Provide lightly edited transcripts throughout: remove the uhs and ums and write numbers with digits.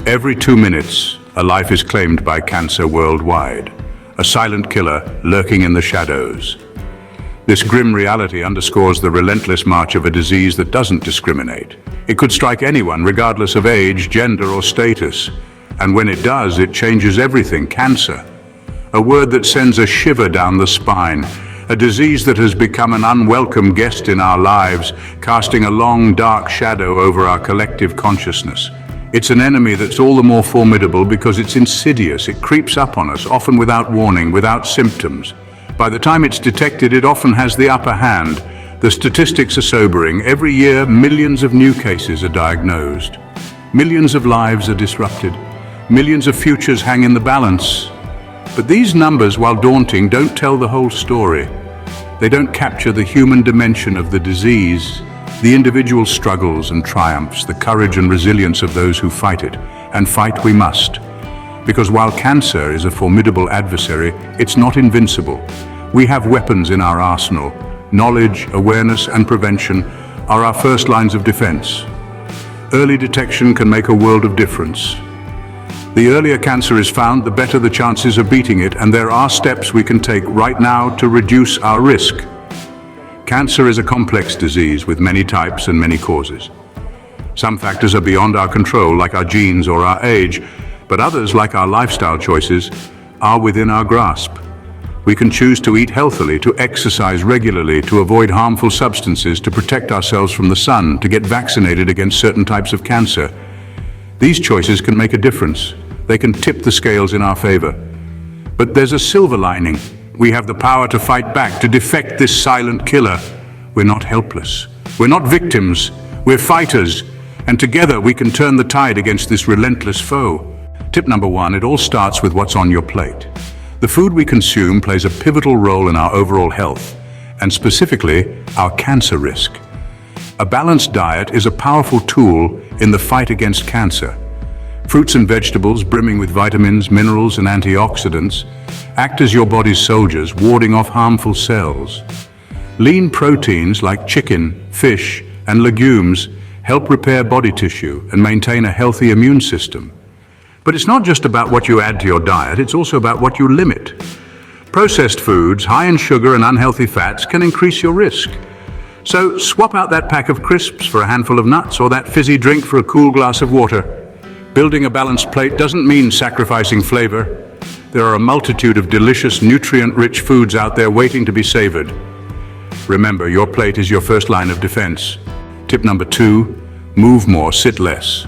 Every 2 minutes, a life is claimed by cancer worldwide, a silent killer lurking in the shadows. This grim reality underscores the relentless march of a disease that doesn't discriminate. It could strike anyone, regardless of age, gender, or status. And when it does, it changes everything. Cancer. A word that sends a shiver down the spine. A disease that has become an unwelcome guest in our lives, casting a long, dark shadow over our collective consciousness. It's an enemy that's all the more formidable because it's insidious. It creeps up on us, often without warning, without symptoms. By the time it's detected, it often has the upper hand. The statistics are sobering. Every year, millions of new cases are diagnosed. Millions of lives are disrupted. Millions of futures hang in the balance. But these numbers, while daunting, don't tell the whole story. They don't capture the human dimension of the disease, the individual struggles and triumphs, the courage and resilience of those who fight it. And fight we must. Because while cancer is a formidable adversary, it's not invincible. We have weapons in our arsenal. Knowledge, awareness, and prevention are our first lines of defense. Early detection can make a world of difference. The earlier cancer is found, the better the chances of beating it, and there are steps we can take right now to reduce our risk. Cancer is a complex disease with many types and many causes. Some factors are beyond our control, like our genes or our age, but others, like our lifestyle choices, are within our grasp. We can choose to eat healthily, to exercise regularly, to avoid harmful substances, to protect ourselves from the sun, to get vaccinated against certain types of cancer. These choices can make a difference. They can tip the scales in our favor. But there's a silver lining. We have the power to fight back, to defeat this silent killer. We're not helpless. We're not victims. We're fighters. And together we can turn the tide against this relentless foe. Tip number 1, it all starts with what's on your plate. The food we consume plays a pivotal role in our overall health, and specifically, our cancer risk. A balanced diet is a powerful tool in the fight against cancer. Fruits and vegetables, brimming with vitamins, minerals, and antioxidants, act as your body's soldiers, warding off harmful cells. Lean proteins like chicken, fish, and legumes help repair body tissue and maintain a healthy immune system. But it's not just about what you add to your diet, it's also about what you limit. Processed foods, high in sugar and unhealthy fats, can increase your risk. So swap out that pack of crisps for a handful of nuts or that fizzy drink for a cool glass of water. Building a balanced plate doesn't mean sacrificing flavor. There are a multitude of delicious, nutrient-rich foods out there waiting to be savored. Remember, your plate is your first line of defense. Tip number 2, move more, sit less.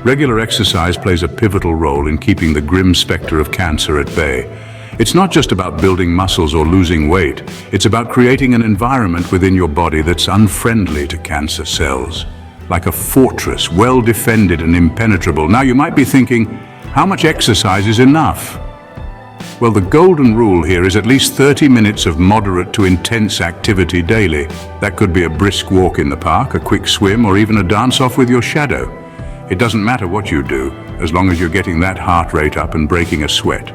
Regular exercise plays a pivotal role in keeping the grim specter of cancer at bay. It's not just about building muscles or losing weight. It's about creating an environment within your body that's unfriendly to cancer cells. Like a fortress, well defended and impenetrable. Now you might be thinking, how much exercise is enough? Well, the golden rule here is at least 30 minutes of moderate to intense activity daily. That could be a brisk walk in the park, a quick swim, or even a dance-off with your shadow. It doesn't matter what you do, as long as you're getting that heart rate up and breaking a sweat.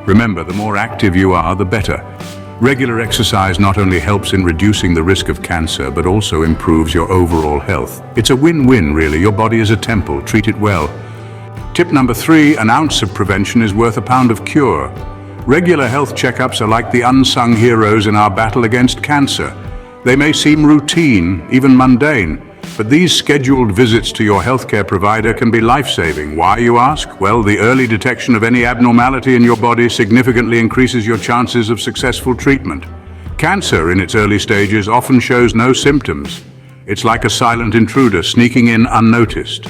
Remember, the more active you are, the better. Regular exercise not only helps in reducing the risk of cancer, but also improves your overall health. It's a win-win, really. Your body is a temple. Treat it well. Tip number 3, an ounce of prevention is worth a pound of cure. Regular health checkups are like the unsung heroes in our battle against cancer. They may seem routine, even mundane, but these scheduled visits to your healthcare provider can be life-saving. Why, you ask? Well, the early detection of any abnormality in your body significantly increases your chances of successful treatment. Cancer, in its early stages, often shows no symptoms. It's like a silent intruder sneaking in unnoticed.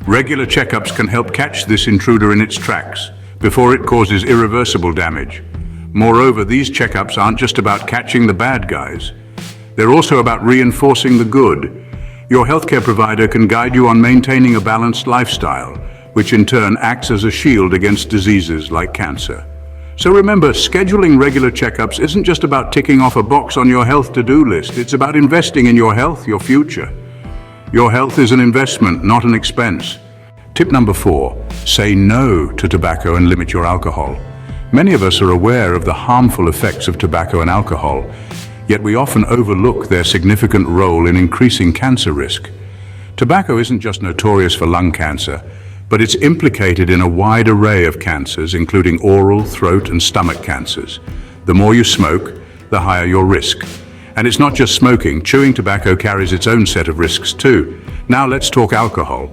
Regular checkups can help catch this intruder in its tracks before it causes irreversible damage. Moreover, these checkups aren't just about catching the bad guys. They're also about reinforcing the good. Your healthcare provider can guide you on maintaining a balanced lifestyle, which in turn acts as a shield against diseases like cancer. So remember, scheduling regular checkups isn't just about ticking off a box on your health to-do list. It's about investing in your health, your future. Your health is an investment, not an expense. Tip number 4, say no to tobacco and limit your alcohol. Many of us are aware of the harmful effects of tobacco and alcohol, yet we often overlook their significant role in increasing cancer risk. Tobacco isn't just notorious for lung cancer, but it's implicated in a wide array of cancers, including oral, throat, and stomach cancers. The more you smoke, the higher your risk. And it's not just smoking. Chewing tobacco carries its own set of risks too. Now let's talk alcohol.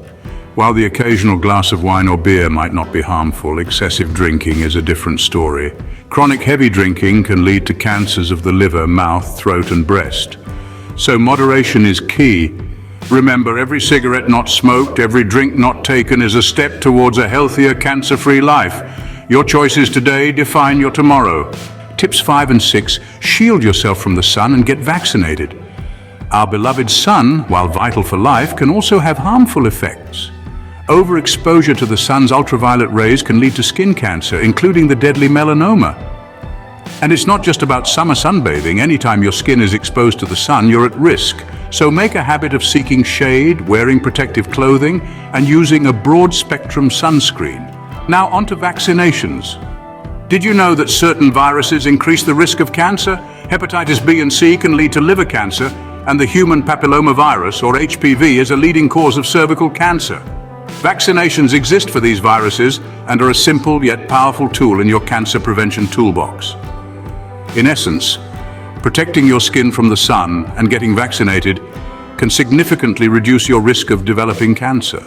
While the occasional glass of wine or beer might not be harmful, excessive drinking is a different story. Chronic heavy drinking can lead to cancers of the liver, mouth, throat, and breast. So moderation is key. Remember, every cigarette not smoked, every drink not taken is a step towards a healthier, cancer-free life. Your choices today define your tomorrow. Tips 5 and 6, shield yourself from the sun and get vaccinated. Our beloved sun, while vital for life, can also have harmful effects. Overexposure to the sun's ultraviolet rays can lead to skin cancer, including the deadly melanoma. And it's not just about summer sunbathing. Anytime your skin is exposed to the sun, you're at risk. So make a habit of seeking shade, wearing protective clothing, and using a broad-spectrum sunscreen. Now onto vaccinations. Did you know that certain viruses increase the risk of cancer? Hepatitis B and C can lead to liver cancer, and the human papillomavirus, or HPV, is a leading cause of cervical cancer. Vaccinations exist for these viruses and are a simple yet powerful tool in your cancer prevention toolbox. In essence, protecting your skin from the sun and getting vaccinated can significantly reduce your risk of developing cancer.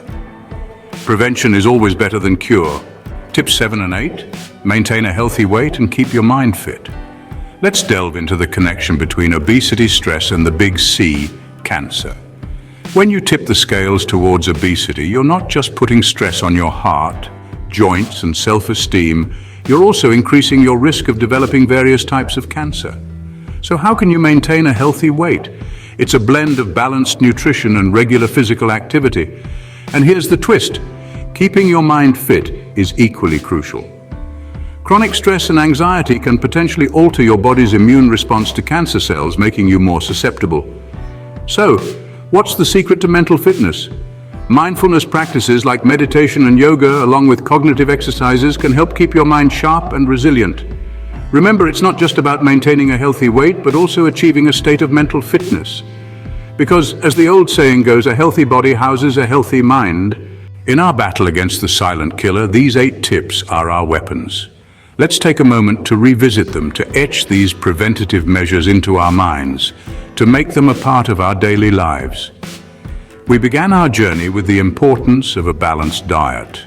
Prevention is always better than cure. Tips 7 and 8, maintain a healthy weight and keep your mind fit. Let's delve into the connection between obesity, stress, and the big C, cancer. When you tip the scales towards obesity, you're not just putting stress on your heart, joints, and self-esteem, you're also increasing your risk of developing various types of cancer. So how can you maintain a healthy weight? It's a blend of balanced nutrition and regular physical activity. And here's the twist. Keeping your mind fit is equally crucial. Chronic stress and anxiety can potentially alter your body's immune response to cancer cells, making you more susceptible. So, what's the secret to mental fitness? Mindfulness practices like meditation and yoga, along with cognitive exercises, can help keep your mind sharp and resilient. Remember, it's not just about maintaining a healthy weight, but also achieving a state of mental fitness. Because, as the old saying goes, a healthy body houses a healthy mind. In our battle against the silent killer, these 8 tips are our weapons. Let's take a moment to revisit them, to etch these preventative measures into our minds, to make them a part of our daily lives. We began our journey with the importance of a balanced diet.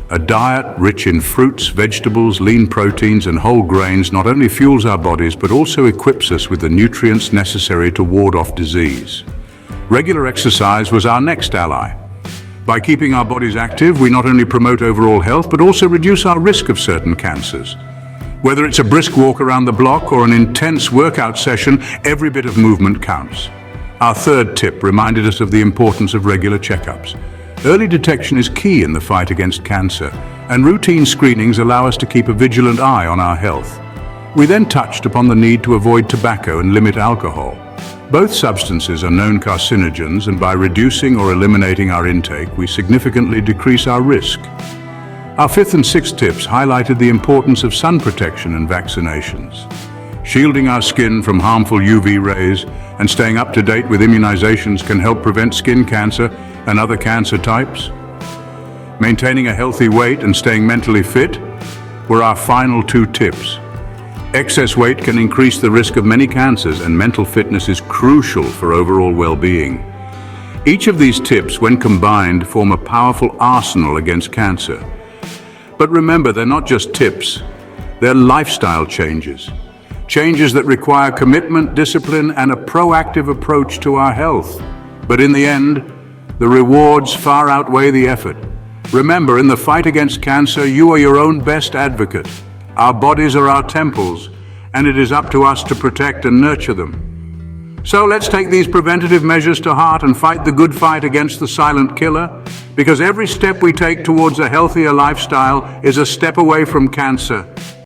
A diet rich in fruits, vegetables, lean proteins, and whole grains not only fuels our bodies, but also equips us with the nutrients necessary to ward off disease. Regular exercise was our next ally. By keeping our bodies active, we not only promote overall health, but also reduce our risk of certain cancers. Whether it's a brisk walk around the block or an intense workout session, every bit of movement counts. Our third tip reminded us of the importance of regular checkups. Early detection is key in the fight against cancer, and routine screenings allow us to keep a vigilant eye on our health. We then touched upon the need to avoid tobacco and limit alcohol. Both substances are known carcinogens, and by reducing or eliminating our intake, we significantly decrease our risk. Our 5th and 6th tips highlighted the importance of sun protection and vaccinations. Shielding our skin from harmful UV rays and staying up to date with immunizations can help prevent skin cancer and other cancer types. Maintaining a healthy weight and staying mentally fit were our final 2 tips. Excess weight can increase the risk of many cancers, and mental fitness is crucial for overall well-being. Each of these tips, when combined, form a powerful arsenal against cancer. But remember, they're not just tips, they're lifestyle changes. Changes that require commitment, discipline, and a proactive approach to our health. But in the end, the rewards far outweigh the effort. Remember, in the fight against cancer, you are your own best advocate. Our bodies are our temples, and it is up to us to protect and nurture them. So let's take these preventative measures to heart and fight the good fight against the silent killer, because every step we take towards a healthier lifestyle is a step away from cancer.